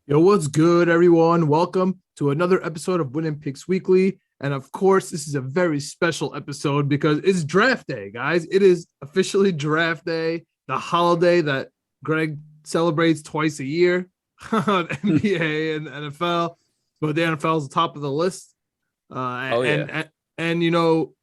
Yo, what's good, everyone? Welcome to another episode of Winning Picks Weekly. And of course, this is a very special episode because it's draft day, guys. It is officially draft day, the holiday that Greg celebrates twice a year on NBA and NFL. But the NFL is the top of the list. Oh and, yeah. and, and, you know,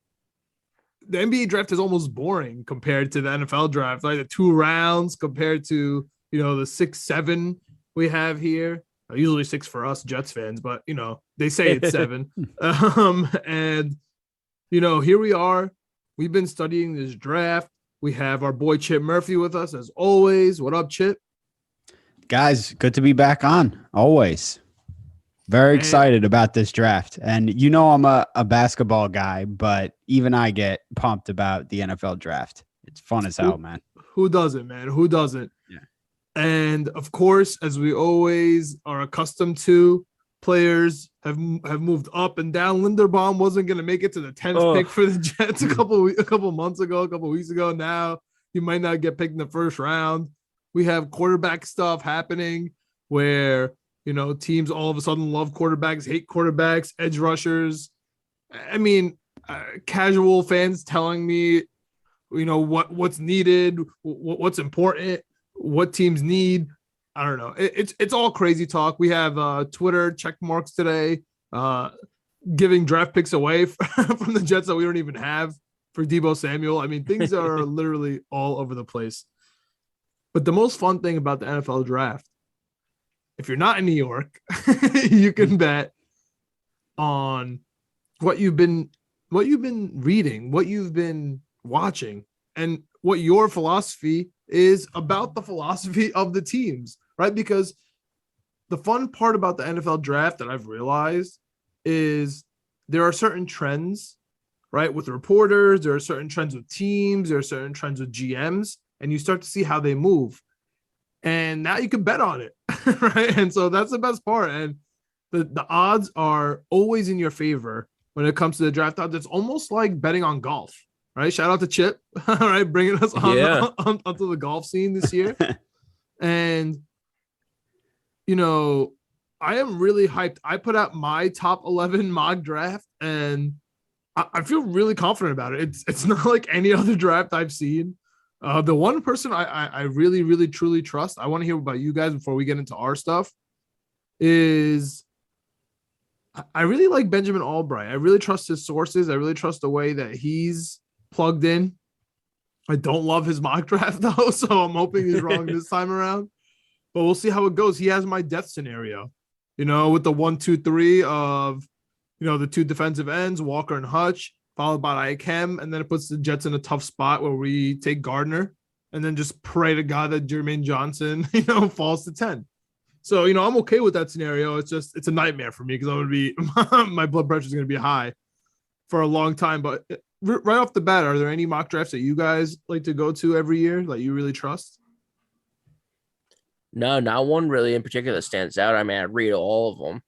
the NBA draft is almost boring compared to the NFL draft, like the 2 rounds compared to, the 6, 7 we have here. Usually 6 for us Jets fans, but they say it's 7. And here we are. We've been studying this draft. We have our boy Chip Murphy with us as always. What up, Chip? Guys, good to be back on. Always. Very And excited about this draft. And I'm a basketball guy, but even I get pumped about the NFL draft. It's fun as hell, man. who doesn't, man? Who doesn't? Yeah. And of course, as we always are accustomed to, players have moved up and down. Linderbaum wasn't going to make it to the 10th pick for the Jets a couple months ago, a couple weeks ago. Now he might not get picked in the first round. We have quarterback stuff happening where teams all of a sudden love quarterbacks, hate quarterbacks, edge rushers. I mean, casual fans telling me, what's needed, what's important, what teams need. I don't know. It's all crazy talk. We have Twitter check marks today, giving draft picks away from the Jets that we don't even have for Deebo Samuel. I mean, things are literally all over the place. But the most fun thing about the NFL draft, if you're not in New York, you can bet on what you've been reading, what you've been watching, and what your philosophy is about the philosophy of the teams, right? Because the fun part about the NFL draft that I've realized is there are certain trends, right? With reporters, there are certain trends with teams, there are certain trends with GMs, and you start to see how they move. And now you can bet on it, right? And so that's the best part. And the odds are always in your favor when it comes to the draft odds. It's almost like betting on golf, right? Shout out to Chip, all right, bringing us onto the golf scene this year. And, I am really hyped. I put out my top 11 mock draft, and I feel really confident about it. It's not like any other draft I've seen. The one person I really, really, truly trust, I want to hear about you guys before we get into our stuff, is I really like Benjamin Albright. I really trust his sources. I really trust the way that he's plugged in. I don't love his mock draft, though, so I'm hoping he's wrong this time around. But we'll see how it goes. He has my death scenario, with the 1, 2, 3 of, the 2 defensive ends, Walker and Hutch, followed by Ikem, and then it puts the Jets in a tough spot where we take Gardner and then just pray to God that Jermaine Johnson, falls to 10. So, I'm okay with that scenario. It's a nightmare for me because I'm going to be, my blood pressure is going to be high for a long time. But right off the bat, are there any mock drafts that you guys like to go to every year that you really trust? No, not one really in particular that stands out. I mean, I read all of them,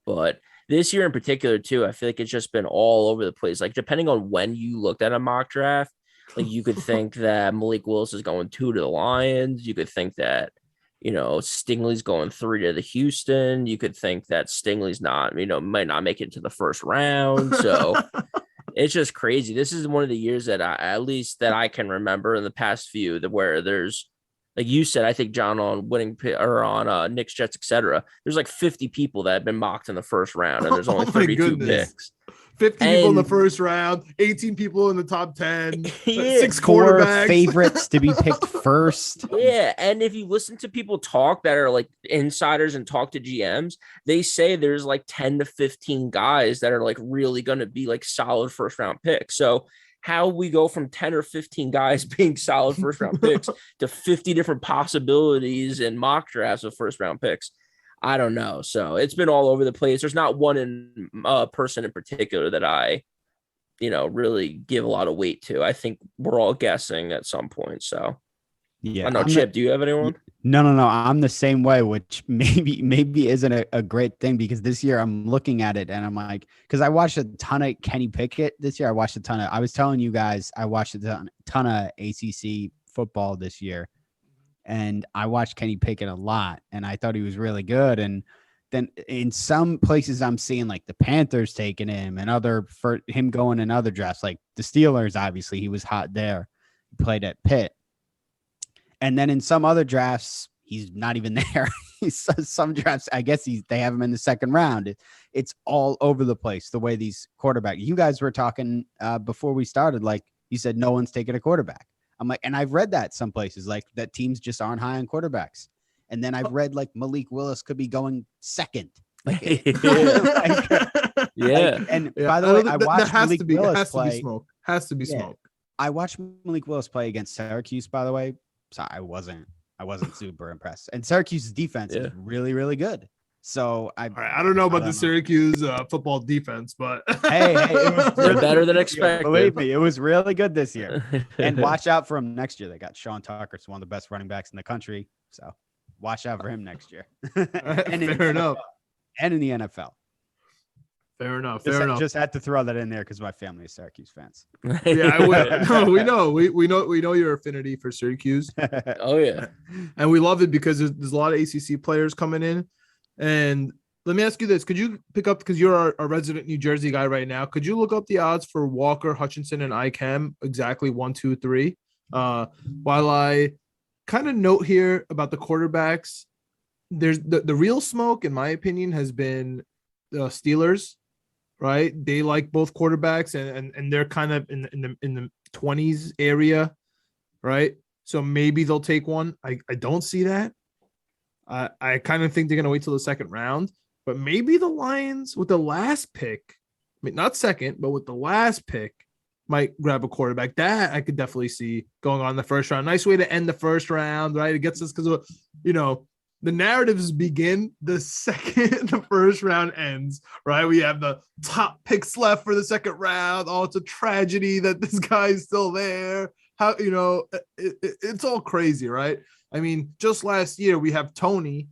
but this year in particular too, I feel like it's just been all over the place. Like depending on when you looked at a mock draft, like you could think that Malik Willis is going 2 to the Lions. You could think that, Stingley's going 3 to the Houston. You could think that Stingley's not, might not make it to the first round. So it's just crazy. This is one of the years that at least that I can remember in the past few where there's, like you said, I think John on winning or on Knicks, Jets, etc. There's like 50 people that have been mocked in the first round, and there's only 32 picks. 50 people in the first round, 18 people in the top 10, 6 4 quarterbacks. favorites to be picked first. Yeah, and if you listen to people talk that are like insiders and talk to GMs, they say there's like 10 to 15 guys that are like really going to be like solid first round picks. So how we go from 10 or 15 guys being solid first round picks to 50 different possibilities in mock drafts of first round picks, I don't know. So it's been all over the place. There's not one person in particular that I, really give a lot of weight to. I think we're all guessing at some point. So yeah, I know. Chip, do you have anyone? No. I'm the same way, which maybe isn't a great thing because this year I'm looking at it and I'm like, because I watched a ton of Kenny Pickett this year. I was telling you guys, I watched a ton of ACC football this year. and I watched Kenny Pickett a lot, and I thought he was really good. And then in some places I'm seeing like the Panthers taking him and for him going in other drafts, like the Steelers, obviously he was hot there. He played at Pitt. And then in some other drafts, he's not even there. Some drafts, I guess they have him in the second round. It's all over the place, the way these quarterbacks. You guys were talking before we started, like you said, no one's taking a quarterback. I'm like, and I've read that some places, like that teams just aren't high on quarterbacks. And then I've read like Malik Willis could be going second. Like, yeah. And by the way, I watched Malik Willis play. Has to be smoke. I watched Malik Willis play against Syracuse, by the way. So I wasn't super impressed. And Syracuse's defense is really, really good. So I don't know about the Syracuse football defense, but hey, it was really better than expected. Believe me, it was really good this year. And watch out for him next year. They got Sean Tucker, it's one of the best running backs in the country. So watch out for him next year. And fair enough. And in the NFL. Fair enough. Just had to throw that in there because my family is Syracuse fans. Yeah, I will. No, we know. We know your affinity for Syracuse. Oh yeah, and we love it because there's a lot of ACC players coming in. And let me ask you this: could you pick up, because you're a resident New Jersey guy right now? Could you look up the odds for Walker, Hutchinson, and ICAM exactly 1, 2, 3? While I kind of note here about the quarterbacks, there's the real smoke, in my opinion, has been the Steelers. Right, they like both quarterbacks, and they're kind of in the 20s area, right? So maybe they'll take one. I don't see that. I kind of think they're gonna wait till the second round, but maybe the Lions with the last pick, I mean, not second, but with the last pick, might grab a quarterback. That I could definitely see going on in the first round. Nice way to end the first round, right? It gets us because the narratives begin the second the first round ends, right? We have the top picks left for the second round. Oh, it's a tragedy that this guy is still there. How, it's all crazy, right? I mean, just last year, we have Tony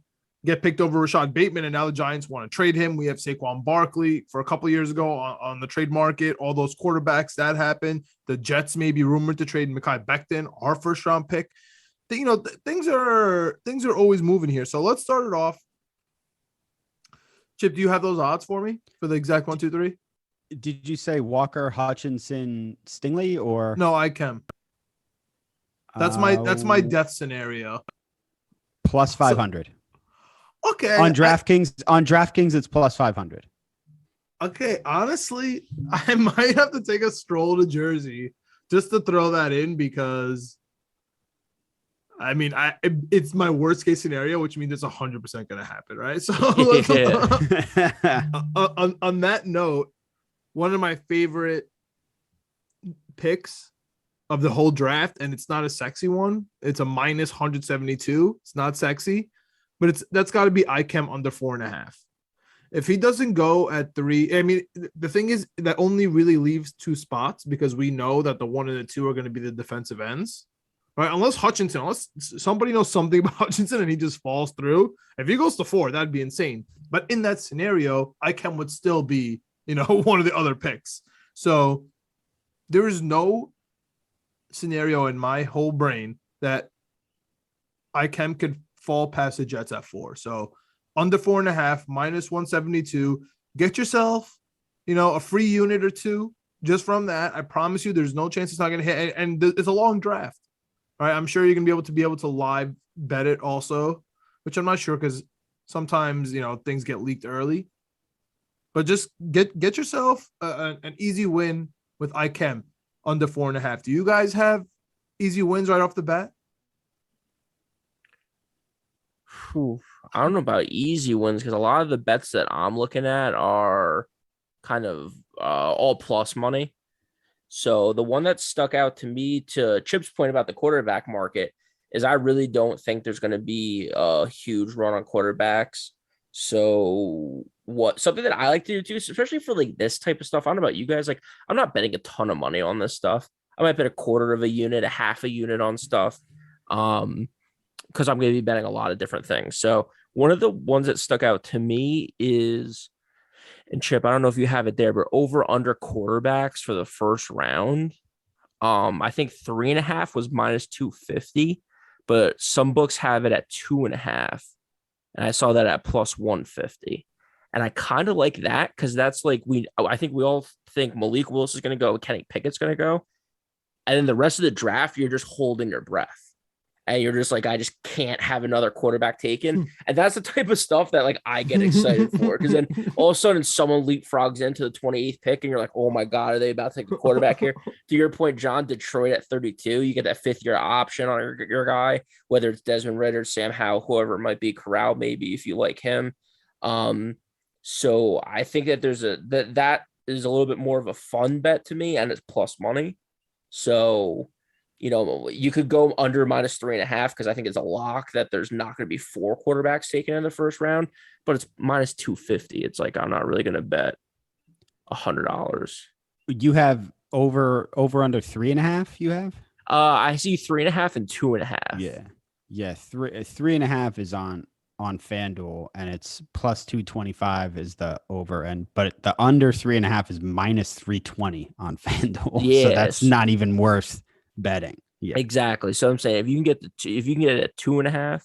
get picked over Rashad Bateman, and now the Giants want to trade him. We have Saquon Barkley for a couple of years ago on the trade market. All those quarterbacks, that happened. The Jets may be rumored to trade Mekhi Becton, our first round pick. Things are always moving here. So let's start it off. Chip, do you have those odds for me for the exact 1, 2, 3? Did you say Walker, Hutchinson, Stingley, or no? I can. That's my death scenario. Plus 500. So, okay. On DraftKings, it's plus 500. Okay, honestly, I might have to take a stroll to Jersey just to throw that in because. I mean, it's my worst case scenario, which means it's 100% going to happen, right? So on that note, one of my favorite picks of the whole draft, and it's not a sexy one. It's a minus 172. It's not sexy, but that's got to be ICAM under 4.5. If he doesn't go at 3, I mean, the thing is that only really leaves 2 spots because we know that the 1 and the 2 are going to be the defensive ends. Right, unless somebody knows something about Hutchinson and he just falls through. If he goes to 4, that'd be insane. But in that scenario, ICAM would still be, one of the other picks. So there is no scenario in my whole brain that ICAM could fall past the Jets at 4. So under 4.5, minus 172. Get yourself, a free unit or 2 just from that. I promise you, there's no chance it's not going to hit. And it's a long draft. All right, I'm sure you're gonna be able to live bet it also, which I'm not sure because sometimes things get leaked early. But just get yourself an easy win with ICAM under 4.5. Do you guys have easy wins right off the bat? I don't know about easy wins because a lot of the bets that I'm looking at are kind of all plus money. So the one that stuck out to me, to Chip's point about the quarterback market, is I really don't think there's going to be a huge run on quarterbacks. So something that I like to do too, especially for like this type of stuff. I don't know about you guys. Like, I'm not betting a ton of money on this stuff. I might bet a quarter of a unit, a half a unit on stuff, because I'm going to be betting a lot of different things. So one of the ones that stuck out to me is. And Chip, I don't know if you have it there, but over under quarterbacks for the first round, I think 3.5 was minus 250, but some books have it at 2.5. And I saw that at plus 150. And I kind of like that because that's like I think we all think Malik Willis is going to go, Kenny Pickett's going to go. And then the rest of the draft, you're just holding your breath. And you're just like, I just can't have another quarterback taken. And that's the type of stuff that like I get excited for. Because then all of a sudden someone leapfrogs into the 28th pick and you're like, oh my God, are they about to take a quarterback here? To your point, John, Detroit at 32, you get that 5th-year option on your guy, whether it's Desmond Ridder, Sam Howell, whoever it might be, Corral, maybe if you like him. So I think that that is a little bit more of a fun bet to me, and it's plus money. So you could go under minus 3.5 because I think it's a lock that there's not going to be 4 quarterbacks taken in the first round, but it's minus 250. It's like, I'm not really going to bet $100. You have over under 3.5. You have? I see 3.5 and 2.5. Yeah. 3.5 is on FanDuel, and it's plus 225 is the over, but the under 3.5 is minus 320 on FanDuel. Yes. So that's not even worth betting. Yeah, exactly. So I'm saying if you can get it at 2.5 and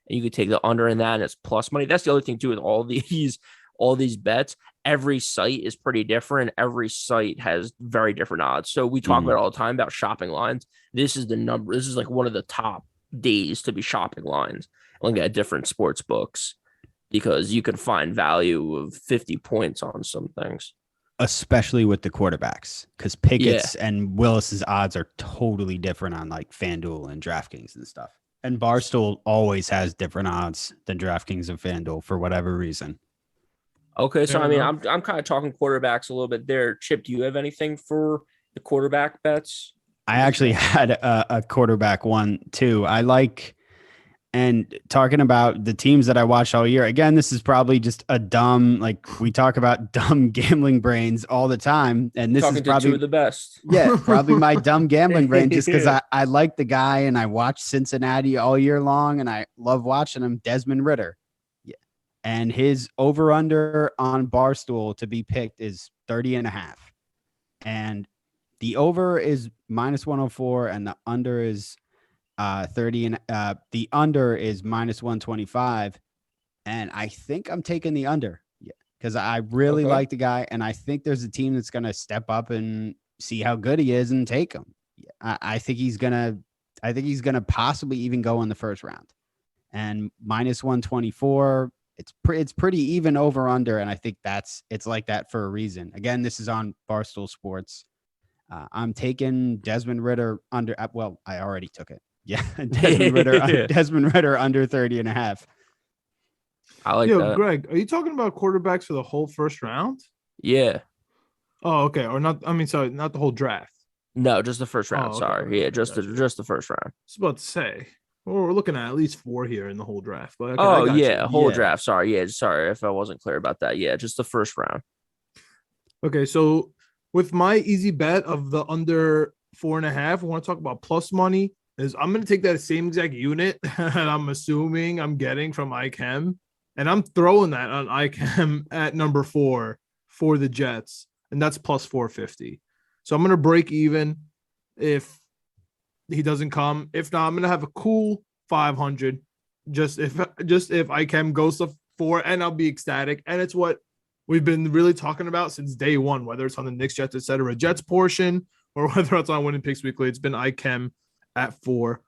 you could take the under in that and it's plus money. That's the other thing too with all these bets. Every site is pretty different. Every site has very different odds. So we talk about all the time about shopping lines. This is the number. This is like one of the top days to be shopping lines. Looking at different sports books because you can find value of 50 points on some things. Especially with the quarterbacks, because Pickett's and Willis's odds are totally different on like FanDuel and DraftKings and stuff. And Barstool always has different odds than DraftKings and FanDuel for whatever reason. Okay, so I mean, I'm kind of talking quarterbacks a little bit there. Chip, do you have anything for the quarterback bets? I actually had a quarterback one too. I like. And talking about the teams that I watch all year, again, this is probably just a dumb, like we talk about dumb gambling brains all the time. And this is probably two of the best. Yeah, probably my dumb gambling brain just because I like the guy and I watch Cincinnati all year long and I love watching him, Desmond Ridder. Yeah. And his over under on Barstool to be picked is 30.5. And the over is minus 104 and the under is 30 and the under is minus 125, and I think I'm taking the under. Yeah, because I really like the guy, and I think there's a team that's gonna step up and see how good he is and take him. Yeah, I think he's gonna possibly even go in the first round. And minus 124, it's pretty even over under, and I think it's like that for a reason. Again, this is on Barstool Sports. I'm taking Desmond Ridder under. Well, I already took it. Yeah, Desmond Ridder under 30.5. I like that. Greg, are you talking about quarterbacks for the whole first round? Yeah. Oh, okay. Or not? I mean, sorry, not the whole draft. No, just the first round. Okay. Sorry. Yeah, just the first round. I was about to say, well, we're looking at least 4 here in the whole draft. But okay, whole draft. Sorry. Yeah, sorry if I wasn't clear about that. Yeah, just the first round. Okay, so with my easy bet of the under 4.5, I want to talk about plus money. I'm going to take that same exact unit that I'm assuming I'm getting from ICAM, and I'm throwing that on ICAM at number 4 for the Jets, and that's plus 450. So I'm going to break even if he doesn't come. If not, I'm going to have a cool 500 just if ICAM goes to 4, and I'll be ecstatic. And it's what we've been really talking about since day one, whether it's on the Knicks, Jets, etc. Jets portion or whether it's on Winning Picks Weekly. It's been ICAM at 4.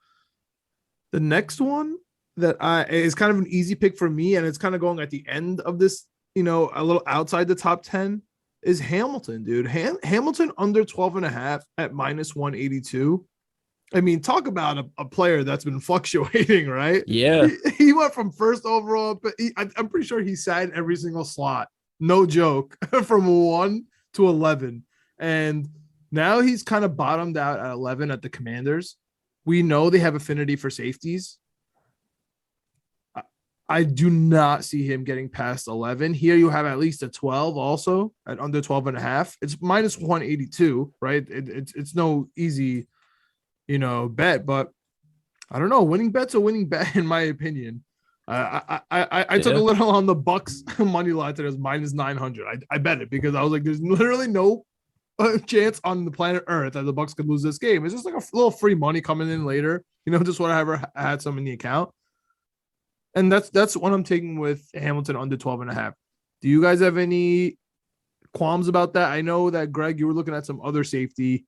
The next one that is kind of an easy pick for me, and it's kind of going at the end of this, a little outside the top 10, is Hamilton, dude. Hamilton under 12.5 at minus 182. I mean, talk about a player that's been fluctuating, right? Yeah. He went from first overall, but I'm pretty sure he sat in every single slot. No joke. From 1 to 11. And now he's kind of bottomed out at 11 at the Commanders. We know they have affinity for safeties. I do not see him getting past 11. Here you have at least a 12 also at under 12.5. It's minus 182, right? It's no easy, bet, but I don't know. Winning bet's a winning bet in my opinion. I took a little on the Bucks money line that was minus 900. I bet it because I was like, there's literally no chance on the planet Earth that the Bucks could lose this game. It's just like a little free money coming in later. just whatever I had some in the account. And that's what I'm taking with Hamilton under 12.5. Do you guys have any qualms about that? I know that Greg, you were looking at some other safety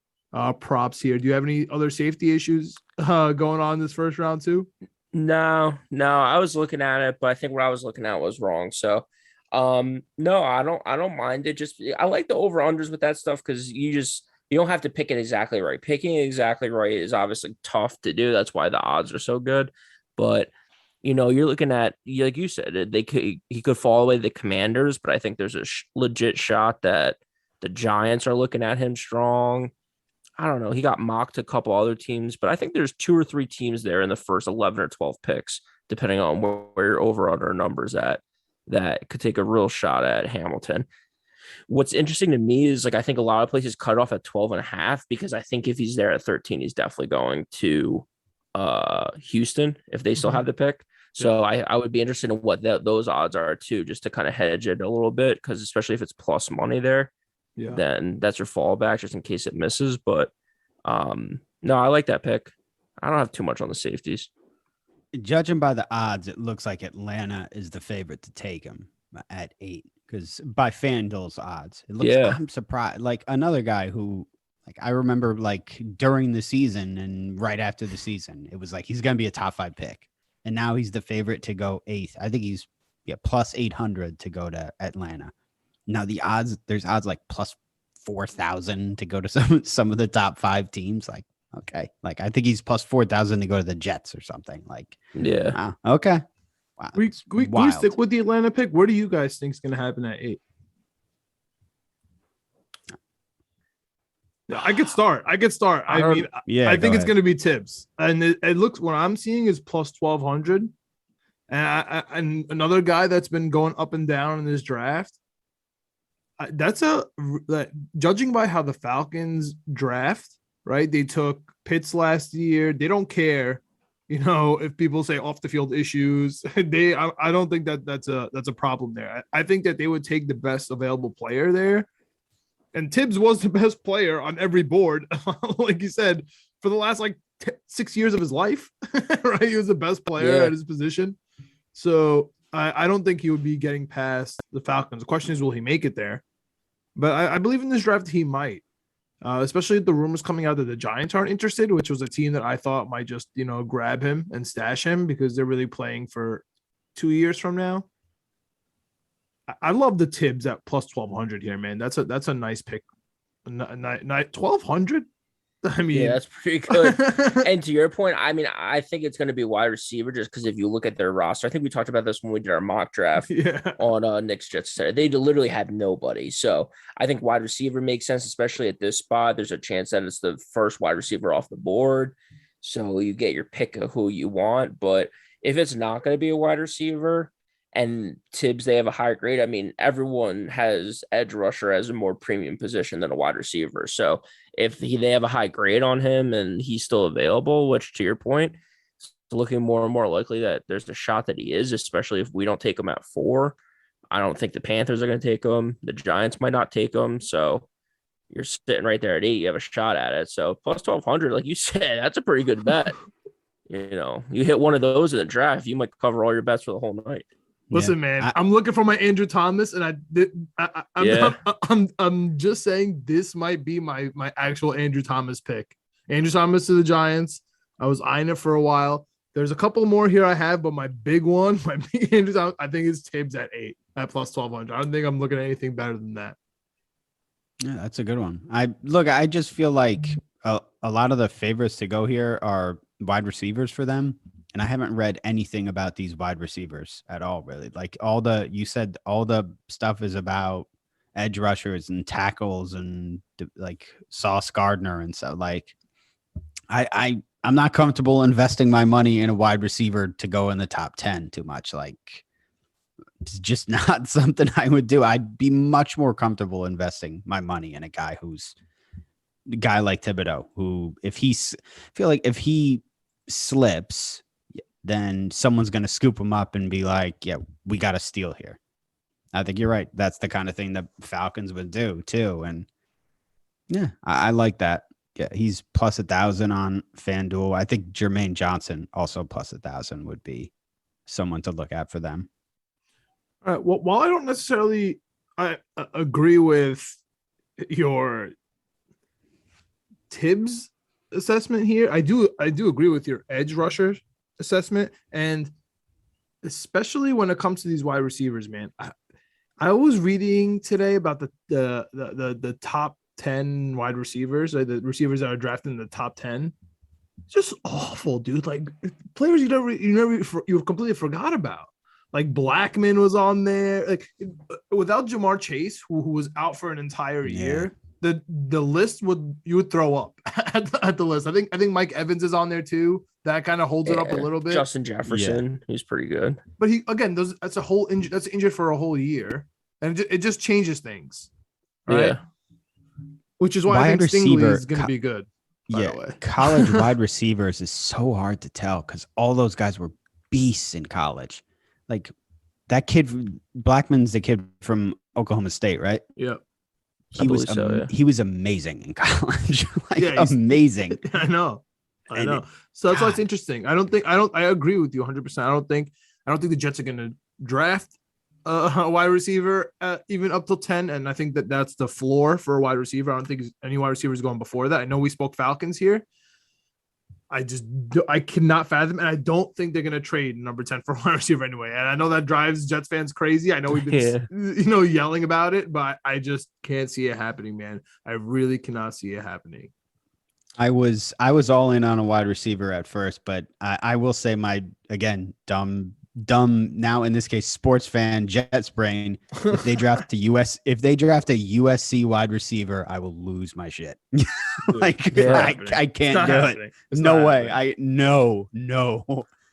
props here. Do you have any other safety issues going on this first round too? No, I was looking at it, but I think what I was looking at was wrong. So, no, I don't mind it. Just I like the over unders with that stuff because you don't have to pick it exactly right. Picking it exactly right is obviously tough to do. That's why the odds are so good. But you're looking at, like you said, he could fall away the Commanders, but I think there's a legit shot that the Giants are looking at him strong. I don't know. He got mocked to a couple other teams, but I think there's 2 or 3 teams there in the first 11 or 12 picks, depending on where your over under numbers at, that could take a real shot at Hamilton. What's interesting to me is I think a lot of places cut off at 12.5 because I think if he's there at 13, he's definitely going to Houston if they still have the pick. So I would be interested in what those odds are too, just to kind of hedge it a little bit, because especially if it's plus money there, then that's your fallback just in case it misses. But no, I like that pick. I don't have too much on the safeties. Judging by the odds, it looks like Atlanta is the favorite to take him at 8 because by FanDuel's odds, it looks. I'm surprised. Another guy who, I remember, during the season and right after the season, it was he's going to be a top 5 pick, and now he's the favorite to go 8th. I think he's plus 800 to go to Atlanta. Now the odds, there's odds plus 4,000 to go to some of the top 5 teams. Okay. I think he's plus 4,000 to go to the Jets or something. Okay. Wow. We stick with the Atlanta pick. Where do you guys think is going to happen at 8? I could start. I think it's going to be Tibbs. And it looks, what I'm seeing is plus 1,200. And another guy that's been going up and down in this draft. Judging by how the Falcons draft, right? They took Pitts last year. They don't care, if people say off the field issues. I don't think that's a problem there. I think that they would take the best available player there. And Tibbs was the best player on every board, like you said, for the last 6 years of his life, right? He was the best player at his position. So I don't think he would be getting past the Falcons. The question is, will he make it there? But I believe in this draft he might, especially if the rumors coming out that the Giants aren't interested, which was a team that I thought might just, grab him and stash him because they're really playing for 2 years from now. I love the Tibbs at plus 1,200 here, man. That's a nice pick. 1,200. I mean, that's pretty good. And to your point, I think it's going to be wide receiver just because if you look at their roster, I think we talked about this when we did our mock draft on Knicks Jets. They literally had nobody. So I think wide receiver makes sense, especially at this spot. There's a chance that it's the first wide receiver off the board. So you get your pick of who you want. But if it's not going to be a wide receiver, and Tibbs, they have a higher grade. Everyone has edge rusher as a more premium position than a wide receiver. So if they have a high grade on him and he's still available, which to your point, it's looking more and more likely that there's a shot that he is, especially if we don't take him at 4. I don't think the Panthers are going to take him. The Giants might not take him. So you're sitting right there at 8. You have a shot at it. So plus 1,200, like you said, that's a pretty good bet. You hit one of those in the draft, you might cover all your bets for the whole night. Listen, man, I'm looking for my Andrew Thomas, and I'm just saying this might be my actual Andrew Thomas pick. Andrew Thomas to the Giants. I was eyeing it for a while. There's a couple more here I have, but my big one, Andrew Thomas, I think is Tibbs at 8 at plus 1,200. I don't think I'm looking at anything better than that. Yeah, that's a good one. I just feel like a lot of the favorites to go here are wide receivers for them. And I haven't read anything about these wide receivers at all, really. You said all the stuff is about edge rushers and tackles and Sauce Gardner and so I'm not comfortable investing my money in a wide receiver to go in the top 10 too much. It's just not something I would do. I'd be much more comfortable investing my money in a guy like Thibodeaux, who if he slips, then someone's going to scoop him up and be like, yeah, we got a steal here. I think you're right. That's the kind of thing that Falcons would do too. And yeah, I like that. Yeah, he's plus 1,000 on FanDuel. I think Jermaine Johnson also plus 1,000 would be someone to look at for them. All right. Well, while I don't necessarily agree with your Tibbs assessment here, I do agree with your edge rusher assessment, and especially when it comes to these wide receivers, man. I was reading today about the top 10 wide receivers, or the receivers that are drafted in the top 10. Just awful, dude. Like players you completely forgot about. Like Blackman was on there. Like without Jamar Chase, who was out for an entire year, the list you would throw up at the list. I think Mike Evans is on there too. That kind of holds it up a little bit. Justin Jefferson, he's pretty good. But that's a whole that's injured for a whole year, and it just changes things. Right? Yeah. Which is why I think Stingley is going to be good. Yeah, college wide receivers is so hard to tell because all those guys were beasts in college. Like that kid, Blackman's the kid from Oklahoma State, right? Yeah. He was amazing in college. Amazing. I know. So that's why it's interesting. I agree with you 100%. I don't think the Jets are going to draft a wide receiver even up till 10, and I think that's the floor for a wide receiver. I don't think any wide receiver is going before that. I know we spoke Falcons here. I cannot fathom, and I don't think they're going to trade number 10 for a wide receiver anyway. And I know that drives Jets fans crazy. I know we've been yelling about it, but I just can't see it happening, man. I really cannot see it happening. I was all in on a wide receiver at first, but I will say my, again, dumb now in this case sports fan Jets brain, if they draft a USC wide receiver, I will lose my shit. I can't do it. No way. No.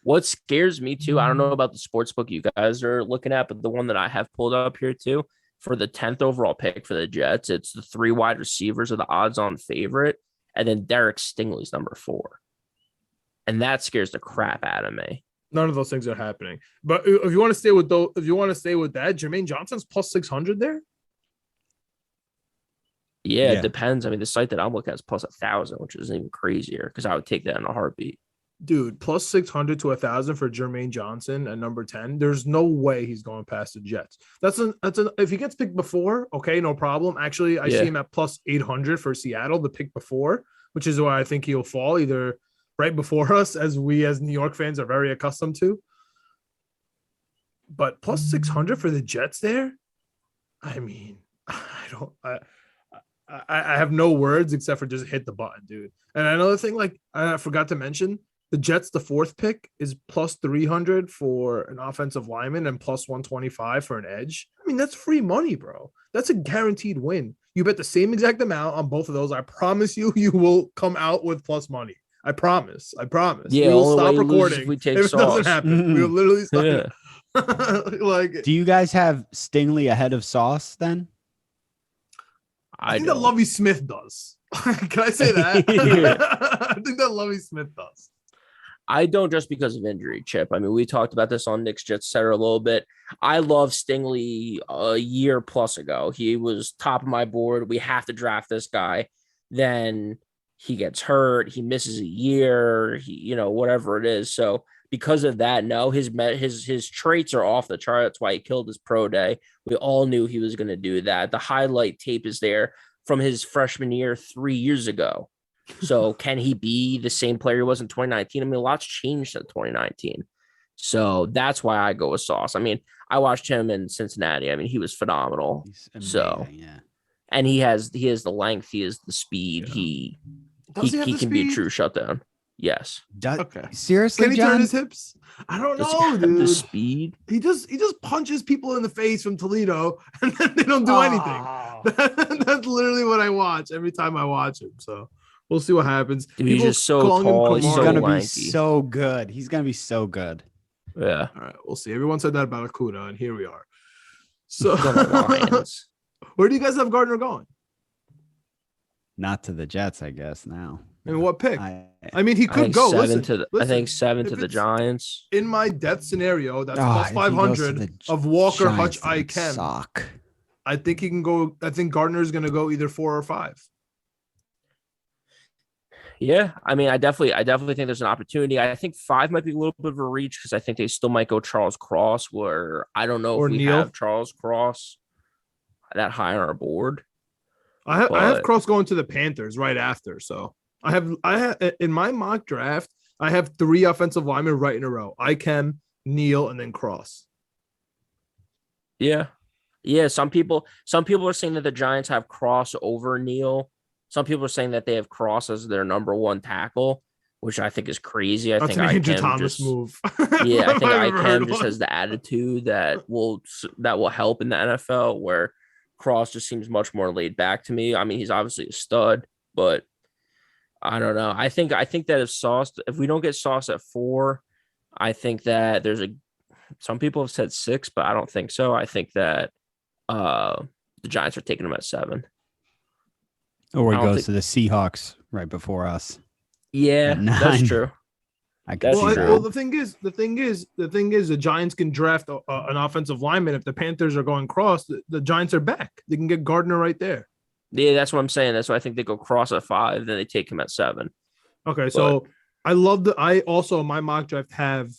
What scares me too, I don't know about the sports book you guys are looking at, but the one that I have pulled up here too, for the 10th overall pick for the Jets, it's the 3 wide receivers are the odds-on favorite, and then Derek Stingley's number 4, and that scares the crap out of me. None of those things are happening. But if you want to stay with that, Jermaine Johnson's plus 600 there. Yeah, it depends. I mean, the site that I'm looking at is plus 1,000, which is even crazier because I would take that in a heartbeat. Dude, plus 600 to 1,000 for Jermaine Johnson at number 10. There's no way he's going past the Jets. If he gets picked before, okay, no problem. Actually, I see him at plus 800 for Seattle, the pick before, which is why I think he'll fall either right before us, as we as New York fans are very accustomed to. But plus 600 for the Jets there? I mean, I have no words except for just hit the button, dude. And another thing, like I forgot to mention, the Jets, the 4th pick is plus 300 for an offensive lineman and plus 125 for an edge. I mean, that's free money, bro. That's a guaranteed win. You bet the same exact amount on both of those. I promise you will come out with plus money. I promise. Yeah, we will stop recording if it doesn't happen. We will literally stop. Yeah. Do you guys have Stingley ahead of Sauce then? I think that Lovie Smith does. Can I say that? I think that Lovie Smith does. I don't, just because of injury, Chip. I mean, we talked about this on Knicks Jets Center a little bit. I love Stingley a year plus ago. He was top of my board. We have to draft this guy. Then he gets hurt, he misses a year, whatever it is. So because of that, no, his traits are off the chart. That's why he killed his pro day. We all knew he was going to do that. The highlight tape is there from his freshman year 3 years ago. So can he be the same player he was in 2019? I mean, a lot's changed in 2019. So that's why I go with Sauce. I mean, I watched him in Cincinnati. I mean, he was phenomenal. He's amazing, and he has the length, he has the speed. Yeah. He can be a true shutdown. Yes. Okay. Seriously, can he turn his hips? I don't know, dude. The speed. He just punches people in the face from Toledo, and then they don't do anything. That's literally what I watch every time I watch him. So we'll see what happens. Dude, he's just so tall. He's gonna be so good. He's gonna be so good. Yeah. All right, we'll see. Everyone said that about Acuna, and here we are. So where do you guys have Gardner going? Not to the Jets, I guess. Now. I mean, what pick? I mean, he could go. I think 7 to the Giants. In my death scenario, that's plus 500 of Walker, Giants, Hutch, Ikem. Suck. I think he can go. I think Gardner is going to go either 4 or 5. Yeah, I mean, I definitely think there's an opportunity. I think 5 might be a little bit of a reach because I think they still might go Charles Cross, where I don't know Or if we Neal. have Charles Cross that high on our board. I have But- Cross going to the Panthers right after. So I have in my mock draft, I have 3 offensive linemen right in a row. Ikem, Neal, and then Cross. Yeah. Some people are saying that the Giants have Cross over Neal. Some people are saying that they have Cross as their number 1 tackle, which I think is crazy. That's think an Andrew Ikem Thomas just move. yeah, I think I've ever heard Ikem just one. has the attitude that will help in the NFL, where Cross just seems much more laid back to me. I mean, he's obviously a stud, but I don't know. I think that if we don't get Sauce at 4, I think that some people have said 6, but I don't think so. I think that the Giants are taking him at 7. Or he goes to the Seahawks right before us. Yeah, at 9. that's true. I can see that. Well, the thing is, the Giants can draft an offensive lineman. If the Panthers are going Cross, the Giants are back. They can get Gardner right there. Yeah, that's what I'm saying. That's why I think they go Cross at 5, then they take him at 7. Okay, so I also in my mock draft have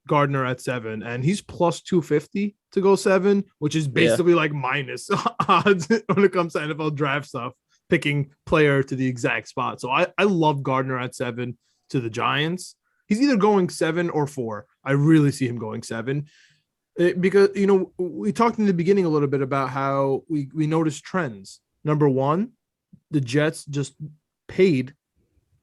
Gardner at 7, and he's plus 250 to go 7, which is basically like minus odds when it comes to NFL draft stuff, picking player to the exact spot. So I love Gardner at 7 to the Giants. He's either going 7 or 4. I really see him going 7 because, we talked in the beginning a little bit about how we noticed trends. Number 1, the Jets just paid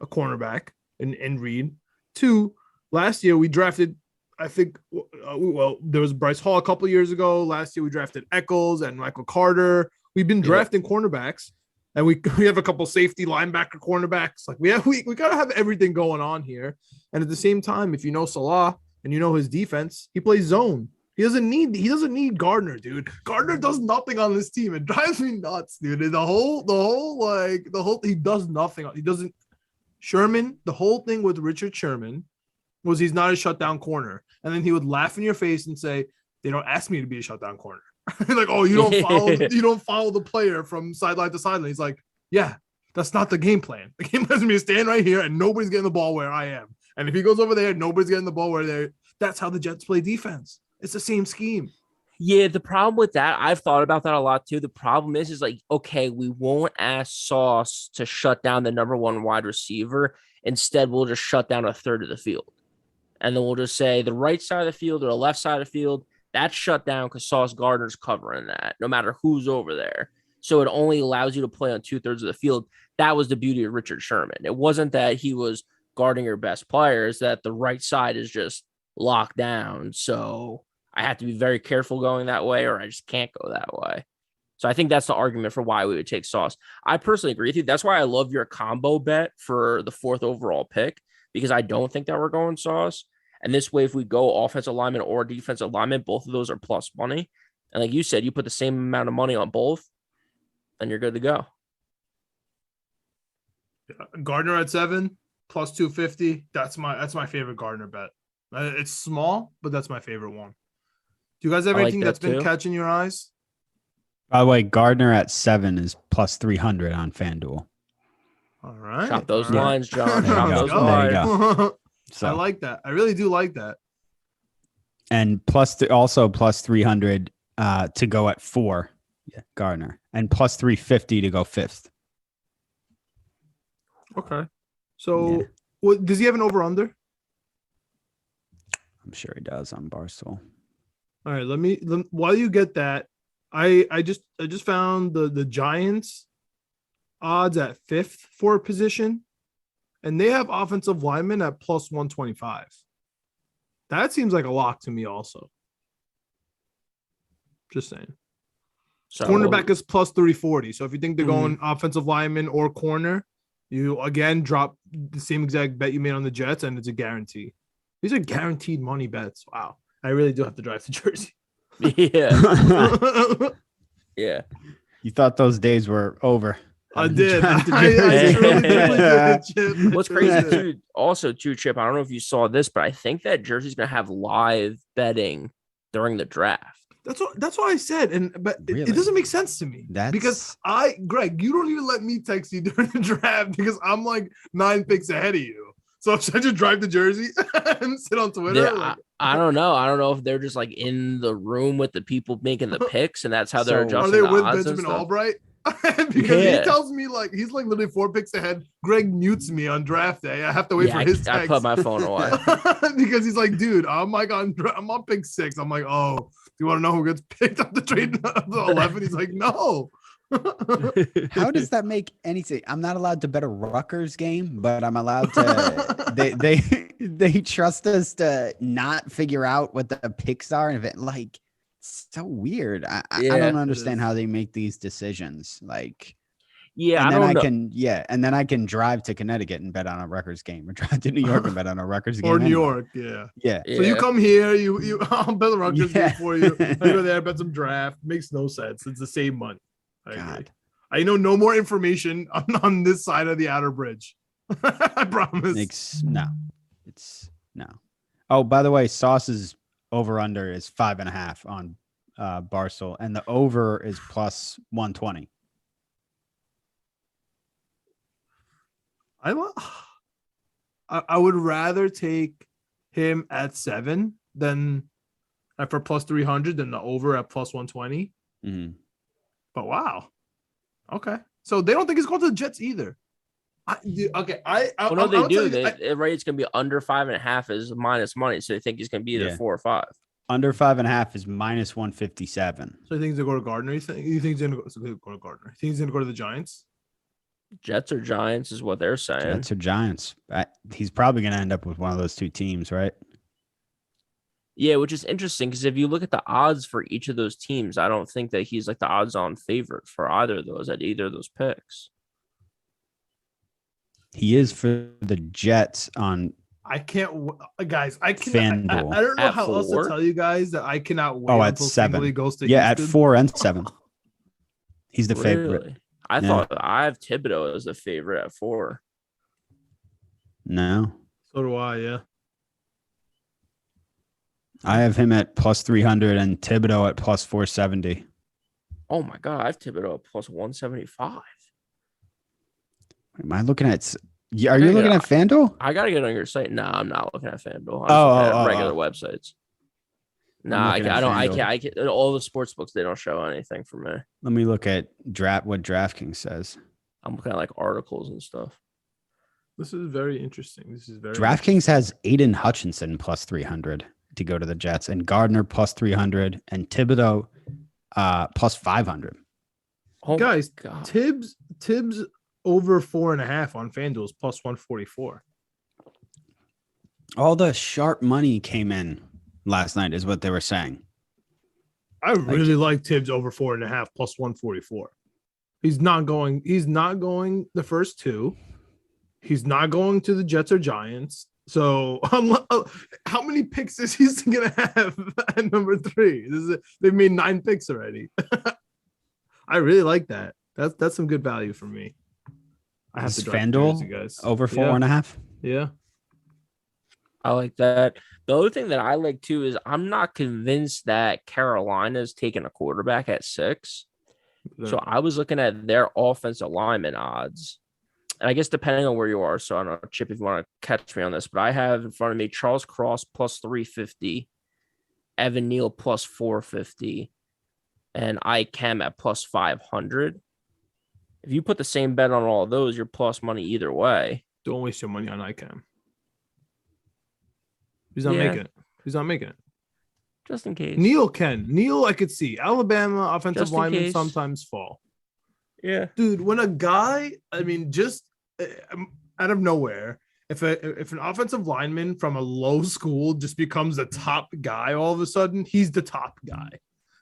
a cornerback in Reed. 2, last year we drafted, I think, there was Bryce Hall a couple years ago. Last year we drafted Eccles and Michael Carter. We've been drafting cornerbacks, and we have a couple safety, linebacker, cornerbacks. Like we gotta have everything going on here. And at the same time, if you know Salah and you know his defense, he plays zone. He doesn't need Gardner, dude. Gardner does nothing on this team. It drives me nuts, dude. He does nothing. He doesn't. Sherman, the whole thing with Richard Sherman was he's not a shutdown corner. And then he would laugh in your face and say, they don't ask me to be a shutdown corner. Like, oh, you don't follow the player from sideline to sideline. He's like, yeah, that's not the game plan. The game plan is me to stand right here and nobody's getting the ball where I am. And if he goes over there, nobody's getting the ball where they're. That's how the Jets play defense. It's the same scheme. Yeah, the problem with that, I've thought about that a lot too. The problem is like, okay, we won't ask Sauce to shut down the number 1 wide receiver. Instead, we'll just shut down a third of the field. And then we'll just say the right side of the field or the left side of the field, that's shut down because Sauce Gardner's covering that, no matter who's over there. So it only allows you to play on 2/3 of the field. That was the beauty of Richard Sherman. It wasn't that he was guarding your best players, that the right side is just locked down. So I have to be very careful going that way, or I just can't go that way. So I think that's the argument for why we would take Sauce. I personally agree with you. That's why I love your combo bet for the 4th overall pick, because I don't think that we're going Sauce. And this way, if we go offensive lineman or defensive lineman, both of those are plus money. And like you said, you put the same amount of money on both, and you're good to go. Gardner at 7 plus 250. That's my favorite Gardner bet. It's small, but that's my favorite one. Do you guys have anything that's been catching your eyes? By the way, Gardner at 7 is plus 300 on FanDuel. All right. Shop those lines, John. There Shop you those go. lines. There you go. So, I like that. I really do like that. And also plus 300 to go at 4, Gardner, and plus 350 to go 5th. Okay. So what does he have an over-under? I'm sure he does on Barstool. All right, while you get that, I just found the Giants odds at 5th for a position, and they have offensive linemen at plus 125. That seems like a lock to me also. Just saying. So cornerback is plus 340. So if you think they're going offensive lineman or corner, you again drop the same exact bet you made on the Jets, and it's a guarantee. These are guaranteed money bets. Wow. I really do have to drive to Jersey. Yeah. Yeah. You thought those days were over. I did. I did. What's crazy too, Chip, I don't know if you saw this, but I think that Jersey's going to have live betting during the draft. That's what I said, but Really? it doesn't make sense to me. Because Greg, you don't even let me text you during the draft because I'm like 9 picks ahead of you. So should I just drive to Jersey and sit on Twitter? I don't know. I don't know if they're just like in the room with the people making the picks, and that's how they're adjusting. Are they the with odds Benjamin and stuff. Albright? Because he tells me like he's like literally 4 picks ahead. Greg mutes me on draft day. I have to wait for his text. I put my phone away because he's like, dude, I'm on pick 6. I'm like, oh, do you want to know who gets picked up the trade of the 11? He's like, no. How does that make any sense? I'm not allowed to bet a Rutgers game, but I'm allowed to. They trust us to not figure out what the picks are, and if it like so weird. I don't understand how they make these decisions. Like, and then I can drive to Connecticut and bet on a Rutgers game, or drive to New York and bet on a Rutgers game, or New York, yeah. So you come here, you I'll bet the Rutgers game for you. You go there, bet some draft. Makes no sense. It's the same money. I know no more information on this side of the outer bridge. I promise. No. Oh, by the way, Sauce's over under is 5.5 on Barstool, and the over is plus 120. I would rather take him at 7 than for plus 300 than the over at plus 120. Mm-hmm. But wow. Okay. So they don't think he's going to the Jets either. They do. It's going to be under 5.5 is minus money. So they think he's going to be either 4 or 5. Under 5.5 is minus 157. So he thinks he's going to go to Gardner. You think he's going to go to Gardner? You think he's going to go to the Giants? Jets or Giants is what they're saying. Jets or Giants. He's probably going to end up with one of those 2 teams, right? Yeah, which is interesting because if you look at the odds for each of those teams, I don't think that he's like the odds-on favorite for either of those at either of those picks. He is for the Jets on. I can't, guys. I FanDuel. I don't know how else to tell you guys that I cannot wait. At 7. Goes to Houston. Houston. At 4 and 7. He's the favorite. I thought I have Thibodeaux as the favorite at 4. No. So do I. Yeah. I have him at plus 300 and Thibodeaux at plus 470. Oh my God, I have Thibodeaux at plus 175. Am I looking at? Are you looking at FanDuel? I gotta get on your site. No, I'm not looking at FanDuel. I'm looking at regular websites. Nah, I can't. All the sports books, they don't show anything for me. Let me look at what DraftKings says. I'm looking at like articles and stuff. This is very interesting. DraftKings has Aiden Hutchinson plus 300 to go to the Jets, and Gardner plus 300, and Thibodeaux plus 500. Oh guys, Tibbs over 4.5 on FanDuel is plus 144. All the sharp money came in last night, is what they were saying. I really like Tibbs over 4.5 plus 144. He's not going the first 2. He's not going to the Jets or Giants. So how many picks is he going to have at number 3? They've made 9 picks already. I really like that. That's some good value for me. I have to FanDuel guys over 4.5. Yeah. I like that. The other thing that I like too is I'm not convinced that Carolina's taking a quarterback at 6. So I was looking at their offensive lineman odds. And I guess depending on where you are, so I don't know, Chip, if you want to catch me on this, but I have in front of me Charles Cross plus 350, Evan Neal plus 450, and Cam at plus 500. If you put the same bet on all of those, you're plus money either way. Don't waste your money on ICAM. He's not making it. Just in case. Neal, I could see. Alabama offensive linemen sometimes fall. Yeah. Dude, when a guy, just out of nowhere, if an offensive lineman from a low school just becomes the top guy all of a sudden, he's the top guy.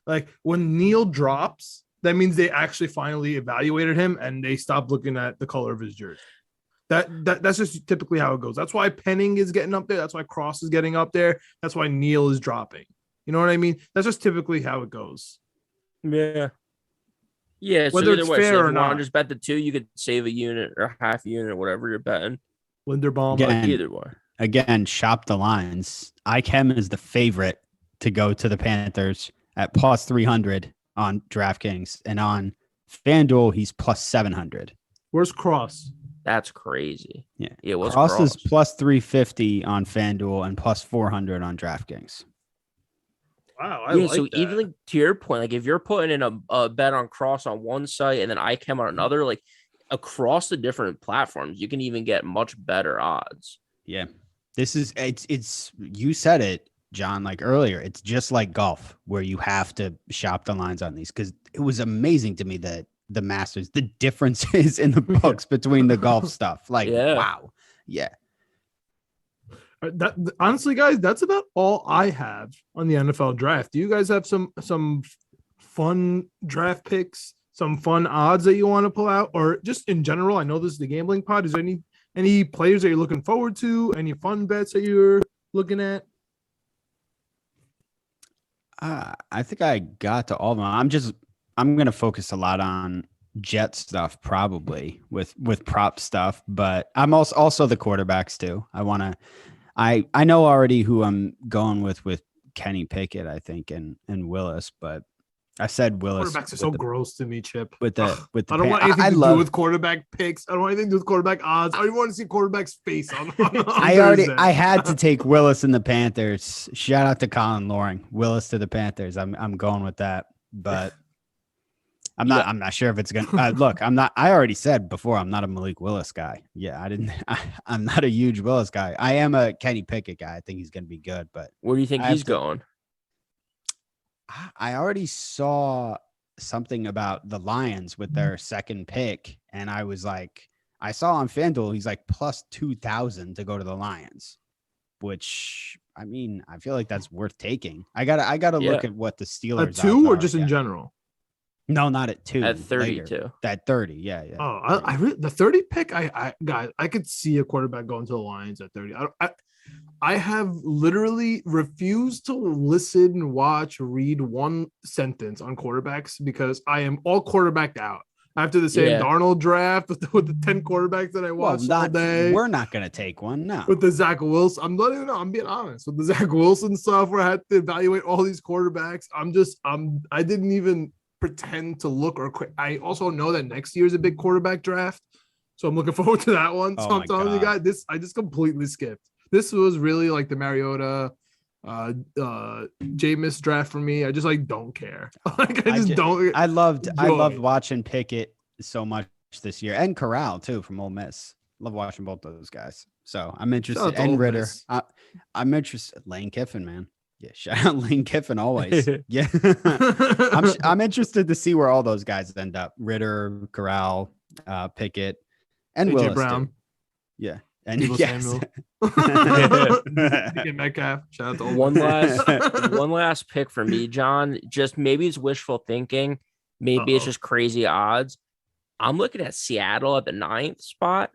Like when Neal drops, that means they actually finally evaluated him and they stopped looking at the color of his jersey. That's just typically how it goes. That's why Penning is getting up there. That's why Cross is getting up there. That's why Neal is dropping. You know what I mean? That's just typically how it goes. Yeah. Yeah. Whether it's fair or not, just bet the 2, you could save a unit or half unit or whatever you're betting. Linderbaum, either way. Again, shop the lines. ICAM is the favorite to go to the Panthers at plus 300 on DraftKings, and on FanDuel he's plus 700. Where's Cross? That's crazy. Yeah, What's Cross is plus 350 on FanDuel and plus 400 on DraftKings. Wow, I like so that. even like, to your point, like if you're putting in a bet on Cross on one site and then ICAM on another, like across the different platforms, you can even get much better odds. Yeah, this is it's you said it, John, like earlier. It's just like golf where you have to shop the lines on these, because it was amazing to me that the Masters, the differences in the books between the golf stuff. Like, wow, yeah. That honestly, guys, that's about all I have on the NFL draft. Do you guys have some fun draft picks, some fun odds that you want to pull out, or just in general? I know this is the gambling pod. Is there any players that you're looking forward to? Any fun bets that you're looking at? I think I got to all of them. I'm going to focus a lot on Jet stuff, probably with prop stuff, but I'm also the quarterbacks too. I know already who I'm going with Kenny Pickett, I think, and Willis, but I said Willis. Quarterbacks are so gross to me, Chip. I don't want anything to do with quarterback picks. I don't want anything to do with quarterback odds. I don't even want to see quarterback's face on I had to take Willis in the Panthers. Shout out to Colin Loring. Willis to the Panthers. I'm going with that, but I'm not sure if it's gonna look. I already said before, I'm not a Malik Willis guy. Yeah, I'm not a huge Willis guy. I am a Kenny Pickett guy. I think he's gonna be good, but where do you think he's going? I already saw something about the Lions with their second pick, and I was like, I saw on FanDuel he's like plus 2,000 to go to the Lions, which I mean, I feel like that's worth taking. I gotta look at what the Steelers at 2 or just in general. No, not at 2. At 32. At 30, yeah. Oh, I really, the 30 pick, I could see a quarterback going to the Lions at 30. I have literally refused to listen, watch, read one sentence on quarterbacks because I am all quarterbacked out after the same Darnold draft with the 10 quarterbacks that I watched all day. We're not going to take one, no. With the Zach Wilson, I'm being honest. With the Zach Wilson stuff where I had to evaluate all these quarterbacks, I didn't even pretend to look or quit. I also know that next year is a big quarterback draft, so I'm looking forward to that one. So I'm telling you guys, I just completely skipped. This was really like the Mariota, Jameis draft for me. I just don't care. I loved watching Pickett so much this year, and Corral too from Ole Miss. Love watching both those guys. So I'm interested. And Ritter. I'm interested. Lane Kiffin, man. Yeah, shout out Lane Kiffin always. Yeah, I'm interested to see where all those guys end up. Ritter, Corral, Pickett, and AJ Willis Brown. Too. Yeah. And Samuel. Metcalf. Shout out to one last pick for me, John. Just maybe it's wishful thinking. Maybe it's just crazy odds. I'm looking at Seattle at the 9th spot,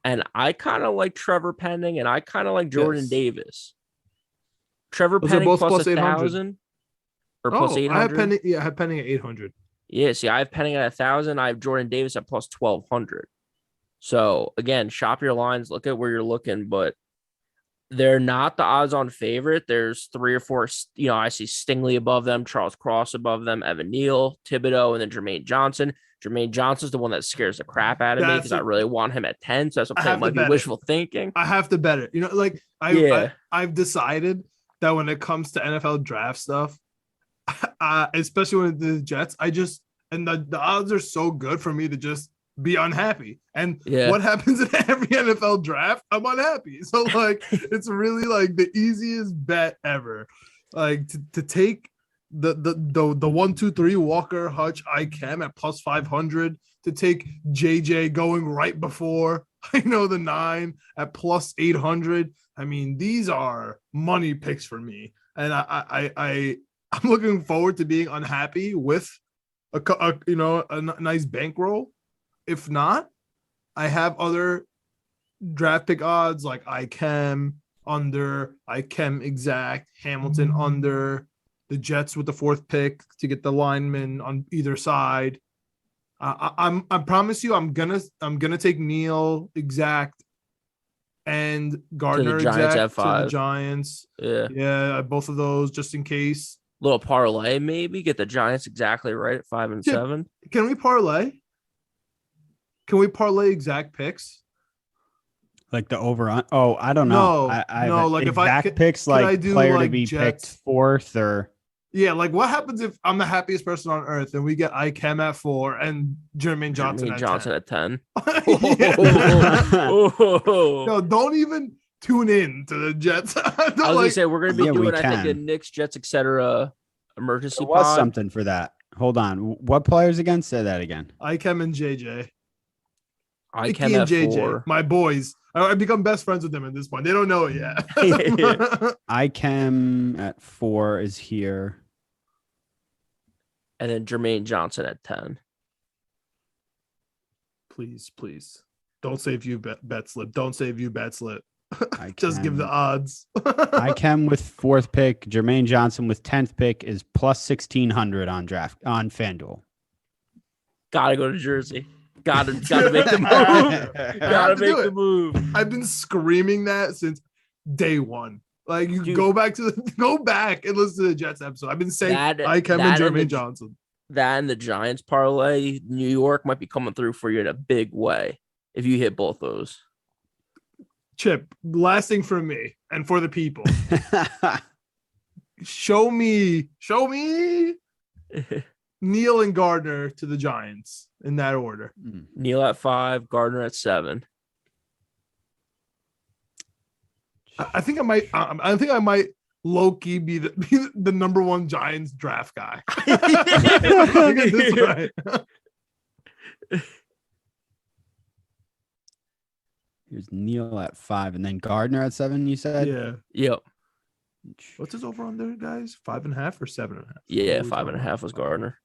and I kind of like Trevor Penning, and I kind of like Jordan Davis. Trevor Penning plus 1,000 or plus 800. I have Penning at 800. Yeah, see, I have Penning at 1,000. I have Jordan Davis at plus 1,200. So again, shop your lines, look at where you're looking, but they're not the odds-on favorite. There's 3 or 4. I see Stingley above them, Charles Cross above them, Evan Neal, Thibodeaux, and then Jermaine Johnson. Jermaine Johnson's the one that scares the crap out of me because I really want him at 10. So that's what I might be wishful thinking. I have to bet it. I've decided that when it comes to NFL draft stuff, especially when the Jets, the odds are so good for me to just be unhappy. And what happens in every NFL draft? I'm unhappy. So it's really the easiest bet ever. To take the 1, 2, 3 Walker, Hutch, ICAM at plus 500, to take JJ going right before the 9 at plus 800. I mean, these are money picks for me, and I'm looking forward to being unhappy with a nice bankroll. If not, I have other draft pick odds like ICAM under, ICAM exact, Hamilton under, the Jets with the 4th pick to get the lineman on either side. I promise you, I'm gonna take Neal exact and Gardner exact to the Giants. Yeah, both of those just in case. Little parlay, maybe get the Giants exactly right at 5 and Chip, 7. Can we parlay? Can we parlay exact picks? Like the over on. Oh, I don't know. No, I no. Like if I picks, I like do player like to be Jets? picked fourth or Yeah, like what happens if I'm the happiest person on earth and we get Ikem at 4 and Jermaine Johnson at 10? At 10. Yeah. Oh. No, don't even tune in to the Jets. I was gonna say we're gonna be Yeah, we doing, I think, a can. Knicks, Jets, etc. emergency there was pod. something for that. Hold on. What players again? Say that again. Ikem and JJ. Ikem and at JJ, 4. my boys. I become best friends with them at this point. They don't know it yet. Ikem at 4 is here. And then Jermaine Johnson at 10. Please. Don't say view bet slip. Don't say view bet slip. Just Ikem. give the odds. Ikem with 4th pick. Jermaine Johnson with 10th pick is plus 1,600 on FanDuel. Gotta go to Jersey. Gotta make the move. Gotta make the move. I've been screaming that since day one. Like you Dude. go back and listen to the Jets episode. I've been saying Ikem and Jermaine Johnson. That and the Giants parlay, New York might be coming through for you in a big way if you hit both those. Chip, last thing for me and for the people. Show me Neal and Gardner to the Giants in that order. Neal at 5, Gardner at 7. I think I might low-key be the number 1 Giants draft guy. I get this right. Here's Neal at 5 and then Gardner at 7, you said? Yeah. Yep. What's his over on there, guys? 5.5 or 7.5? Yeah, 5.5 was Gardner.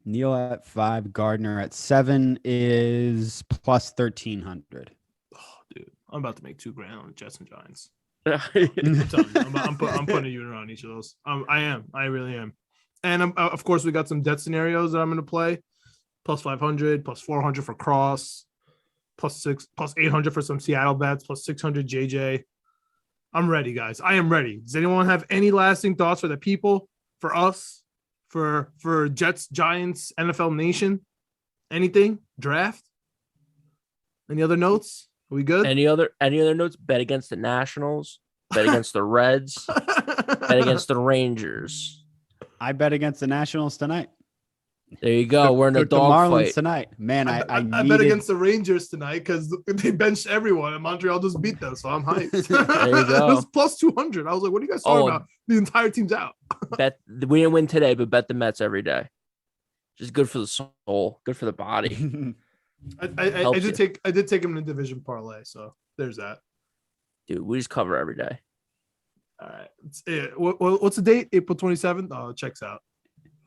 Neal at 5, Gardner at 7 is plus 1,300. Oh, dude, I'm about to make $2,000 on the Jets and Giants. Yeah. I'm telling you, I'm putting a unit on each of those. I really am. And of course, we got some debt scenarios that I'm going to play. Plus 500, plus 400 for Cross, plus 800 for some Seattle bets, plus 600 JJ. I'm ready, guys. I am ready. Does anyone have any lasting thoughts for the people, for us, for Jets, Giants, NFL Nation? Anything? Draft? Any other notes? Are we good? Any other notes? Bet against the Nationals. Bet against the Reds. Bet against the Rangers. I bet against the Nationals tonight. There you go. We're in a The dog Marlins fight tonight. Man, I bet against the Rangers tonight because they benched everyone and Montreal just beat them, so I'm hyped. There you go. It was plus 200. I was like, what are you guys talking about? The entire team's out. Bet we didn't win today, but bet the Mets every day. Just good for the soul, good for the body. I did take him in a division parlay, so there's that. Dude, we just cover every day. All right. What's the date? April 27th? Oh, it checks out.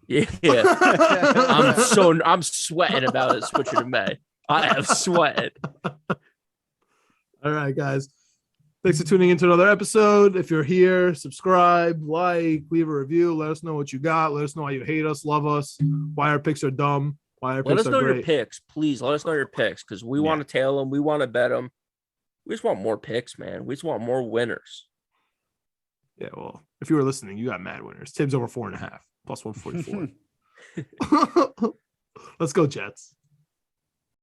Yeah. I'm sweating about it switching to May. I am sweating. All right, guys. Thanks for tuning into another episode. If you're here, subscribe, like, leave a review. Let us know what you got. Let us know why you hate us, love us, why our picks are dumb, why our Let picks us know are great. your picks, please. Let us know your picks because we want to tail them. We want to bet them. We just want more picks, man. We just want more winners. Yeah, well, if you were listening, you got mad winners. Tibbs over 4.5 plus 144. Let's go, Jets.